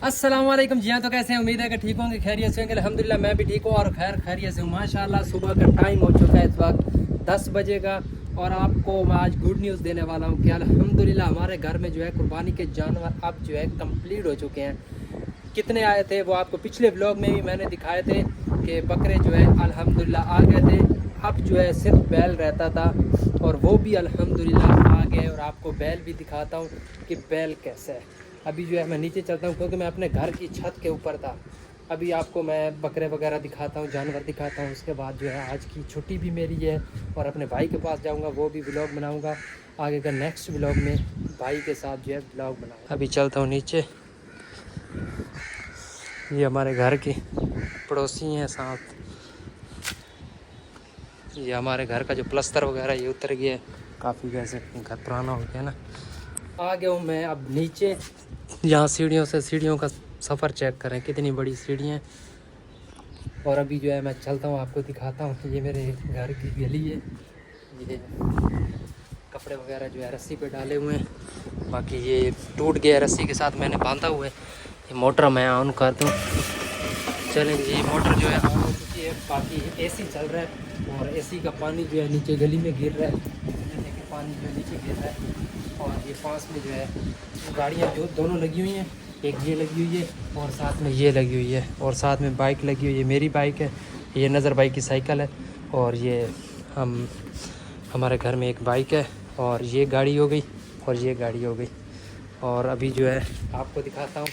अस्सलाम वालेकुम। जी हाँ, तो कैसे हैं? उम्मीद है कि ठीक होंगे, खैरियत से होंगे। अल्हम्दुलिल्लाह मैं भी ठीक हूँ और खैरियत से हूँ माशाल्लाह। सुबह का टाइम हो चुका है इस वक्त 10 बजे का और आपको मैं आज गुड न्यूज़ देने वाला हूँ कि अल्हम्दुलिल्लाह हमारे घर में जो है कुर्बानी के जानवर अब जो है कंप्लीट हो चुके हैं। कितने आए थे वो आपको पिछले व्लॉग में भी मैंने दिखाए थे कि बकरे जो है अल्हम्दुलिल्लाह आ गए थे। अब जो है सिर्फ बैल रहता था और वो भी अल्हम्दुलिल्लाह आ गए। और आपको बैल भी दिखाता हूँ कि बैल कैसा है। अभी जो है मैं नीचे चलता हूँ क्योंकि मैं अपने घर की छत के ऊपर था। अभी आपको मैं बकरे वगैरह दिखाता हूँ, जानवर दिखाता हूँ। उसके बाद जो है आज की छुट्टी भी मेरी है और अपने भाई के पास जाऊँगा, वो भी व्लॉग बनाऊँगा। आगे का नेक्स्ट व्लॉग में भाई के साथ जो है व्लॉग बनाऊँगा। अभी चलता हूँ नीचे। ये हमारे घर के पड़ोसी हैं साथ। ये हमारे घर का जो प्लस्तर वगैरह ये उतर गया है, काफ़ी वैसे घर पुराना हो गया ना। आ गया हूँ मैं अब नीचे। यहाँ सीढ़ियों का सफ़र चेक करें कितनी बड़ी सीढ़ियाँ। और अभी जो है मैं चलता हूँ, आपको दिखाता हूँ। ये मेरे घर की गली है। ये कपड़े वगैरह जो है रस्सी पे डाले हुए हैं। बाकी ये टूट गया रस्सी के साथ मैंने बांधा हुआ है। ये मोटर मैं ऑन कर दूँ, चलेंगे। ये मोटर जो है ऑन हो चुकी है। बाकी एसी चल रहा है और एसी का पानी जो है नीचे गली में गिर रहा है। देखिए पानी जो है नीचे गिर रहा है। और ये पास में जो है गाड़ियाँ जो दोनों लगी हुई हैं, एक ये लगी हुई है और साथ में ये लगी हुई है और साथ में बाइक लगी हुई है। मेरी बाइक है, ये नज़र बाइक की साइकिल है और ये हमारे घर में एक बाइक है और ये गाड़ी हो गई और ये गाड़ी हो गई। और अभी जो है आपको दिखाता हूँ।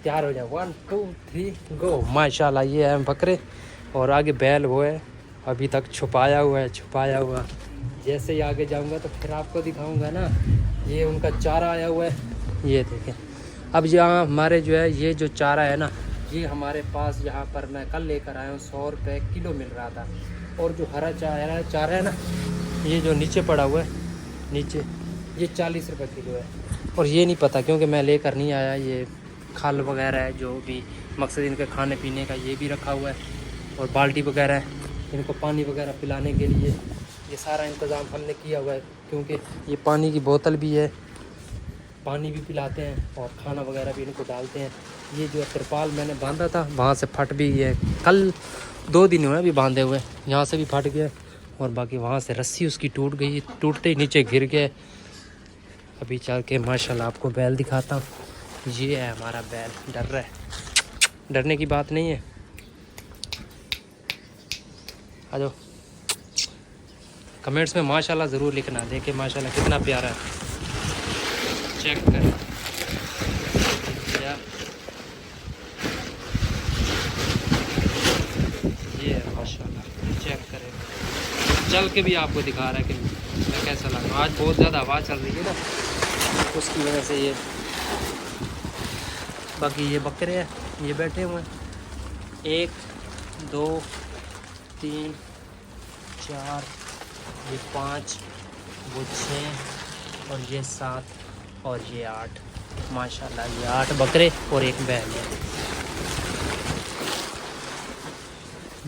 तैयार हो जाए, 1 2 3 गो। माशाल्लाह ये है बकरे और आगे बैल वो है, अभी तक छुपाया हुआ। जैसे ही आगे जाऊंगा तो फिर आपको दिखाऊंगा ना। ये उनका चारा आया हुआ है, ये देखें। अब यहाँ हमारे जो है ये जो चारा है ना, ये हमारे पास यहाँ पर मैं कल लेकर आया हूँ, 100 रुपये किलो मिल रहा था। और जो हरा चारा है ना, ये जो नीचे पड़ा हुआ है नीचे, ये 40 रुपये किलो है। और ये नहीं पता क्योंकि मैं लेकर नहीं आया। ये खल वगैरह है जो भी मकसद इनके खाने पीने का, ये भी रखा हुआ है। और बाल्टी वगैरह है इनको पानी वगैरह पिलाने के लिए, ये सारा इंतज़ाम हमने किया हुआ है। क्योंकि ये पानी की बोतल भी है, पानी भी पिलाते हैं और खाना वगैरह भी इनको डालते हैं। ये जो तिरपाल मैंने बांधा था वहाँ से फट भी गया है, कल 2 दिन हुए अभी बांधे हुए, यहाँ से भी फट गया और बाकी वहाँ से रस्सी उसकी टूट गई, टूटते ही नीचे गिर गए। अभी चल के माशाल्लाह आपको बैल दिखाता हूँ। ये है हमारा बैल, डर रहा है, डरने की बात नहीं है। आ जाओ। कमेंट्स में माशाल्लाह ज़रूर लिखना, देखे माशाल्लाह कितना प्यारा है। चेक करें ये है माशाल्लाह, चेक करें। चल के भी आपको दिखा रहा है कि मैं कैसा लगा। आज बहुत ज़्यादा हवा चल रही है ना, उसकी वजह से ये। बाकी ये बकरे हैं, ये बैठे हुए हैं। 1 2 3 4, ये 5, वो 6 और ये 7 और ये 8। माशाल्लाह ये 8 बकरे और एक बैल है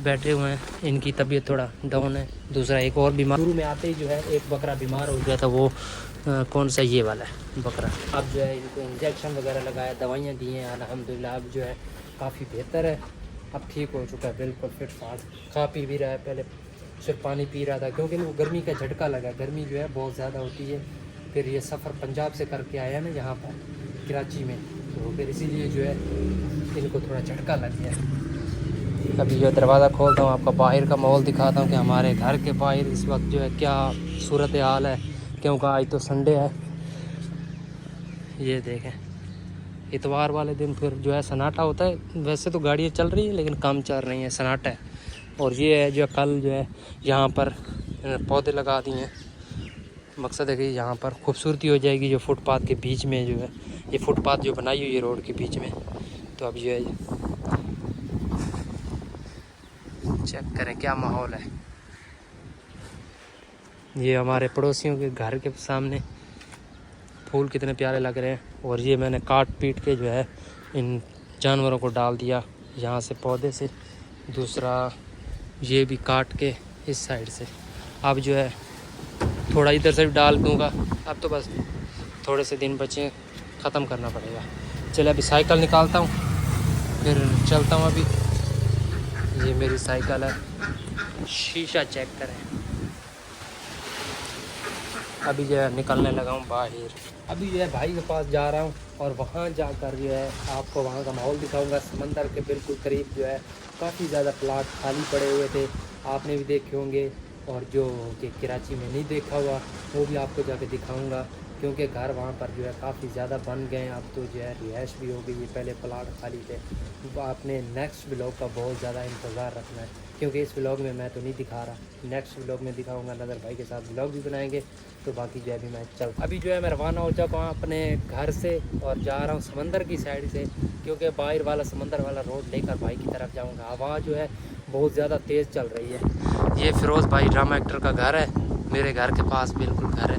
बैठे हुए हैं। इनकी तबीयत थोड़ा डाउन है। दूसरा एक और बीमार, शुरू में आते ही जो है एक बकरा बीमार हो गया था। वो कौन सा, ये वाला है बकरा। अब जो है इनको इंजेक्शन वगैरह लगाया, दवाइयाँ दी हैं। अल्हम्दुलिल्लाह अब जो है काफ़ी बेहतर है, अब ठीक हो चुका है, बिल्कुल फिट फाट, खा पी भी रहा है। पहले सिर्फ पानी पी रहा था क्योंकि वो गर्मी का झटका लगा, गर्मी जो है बहुत ज़्यादा होती है। फिर ये सफ़र पंजाब से करके आया ना यहाँ पर कराची में, तो फिर इसीलिए जो है इनको थोड़ा झटका लग गया। अभी जो दरवाज़ा खोलता हूँ आपका बाहर का माहौल दिखाता हूँ कि हमारे घर के बाहर इस वक्त जो है क्या सूरत हाल है। क्योंकि आज तो संडे है। ये देखें, इतवार वाले दिन फिर जो है सन्नाटा होता है। वैसे तो गाड़ियाँ चल रही हैं लेकिन कम चल रही हैं, सन्नाटा है। और ये है जो कल जो है यहाँ पर पौधे लगा दिए हैं। मकसद है कि यहाँ पर खूबसूरती हो जाएगी। जो फुटपाथ के बीच में जो है, ये फुटपाथ जो बनाई हुई है रोड के बीच में, तो अब जो है चेक करें क्या माहौल है। ये हमारे पड़ोसियों के घर के सामने फूल कितने प्यारे लग रहे हैं। और ये मैंने काट पीट के जो है इन जानवरों को डाल दिया यहाँ से पौधे से। दूसरा ये भी काट के इस साइड से। अब जो है थोड़ा इधर से भी डाल दूँगा। अब तो बस थोड़े से दिन बचे, ख़त्म करना पड़ेगा। चले अभी साइकिल निकालता हूँ फिर चलता हूँ। अभी ये मेरी साइकिल है, शीशा चेक करें। अभी जो है निकलने लगा हूँ बाहर। अभी जो है भाई के पास जा रहा हूँ और वहाँ जाकर जो है आपको वहाँ का माहौल दिखाऊंगा। समंदर के बिल्कुल करीब जो है काफ़ी ज़्यादा प्लाट खाली पड़े हुए थे, आपने भी देखे होंगे, और जो कि कराची में नहीं देखा हुआ वो भी आपको जाके दिखाऊंगा, क्योंकि घर वहाँ पर जो है काफ़ी ज़्यादा बन गए हैं। अब तो जो है रिहाइश भी हो गई है, पहले प्लाट खाली थे। तो आपने नेक्स्ट व्लॉग का बहुत ज़्यादा इंतज़ार रखना है, क्योंकि इस व्लॉग में मैं तो नहीं दिखा रहा, नेक्स्ट व्लॉग में दिखाऊंगा। नज़र भाई के साथ व्लॉग भी बनाएंगे। तो बाकी जो है अभी मैं अभी जो है मैं रवाना हो चुका हूँ अपने घर से और जा रहा हूँ समंदर की साइड से, क्योंकि बाहर वाला समंदर वाला रोड लेकर भाई की तरफ जाऊँगा। हवा जो है बहुत ज़्यादा तेज़ चल रही है। ये फिरोज़ भाई ड्रामा एक्टर का घर है, मेरे घर के पास बिल्कुल घर है,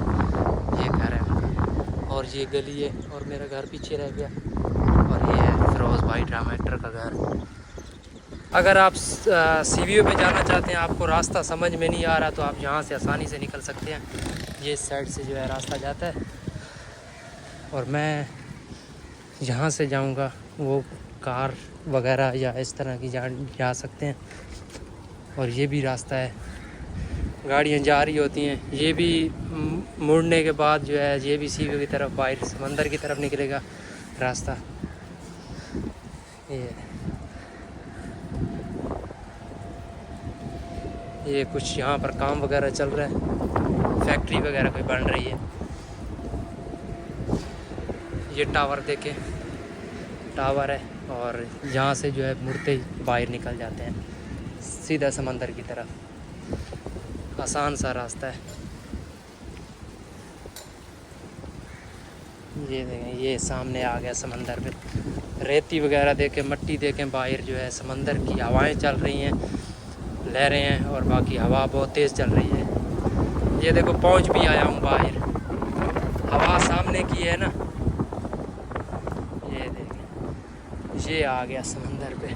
ये घर है और ये गली है और मेरा घर पीछे रह गया, और ये है फिरोज़ भाई ड्रामा एक्टर का घर। अगर आप CVO पे जाना चाहते हैं, आपको रास्ता समझ में नहीं आ रहा, तो आप यहाँ से आसानी से निकल सकते हैं। ये इस साइड से जो है रास्ता जाता है और मैं यहाँ से जाऊँगा, वो कार वगैरह या इस तरह की जा सकते हैं। और ये भी रास्ता है, गाड़ियाँ जा रही होती हैं। ये भी मुड़ने के बाद जो है ये भी CVO की तरफ बाहर समंदर की तरफ निकलेगा रास्ता। ये कुछ यहाँ पर काम वगैरह चल रहा है, फैक्ट्री वगैरह कोई बन रही है। ये टावर देखें, टावर है, और यहाँ से जो है मुड़ते ही बाहर निकल जाते हैं सीधा समंदर की तरफ। आसान सा रास्ता है। ये देखें, ये सामने आ गया समंदर पे, रेती वगैरह देखें, मट्टी देखें, बाहर जो है समंदर की हवाएं चल रही हैं, लहरें हैं, और बाकी हवा बहुत तेज़ चल रही है। ये देखो पहुंच भी आया हूँ बाहर, हवा सामने की है ना, ये देखें, ये आ गया समंदर पे।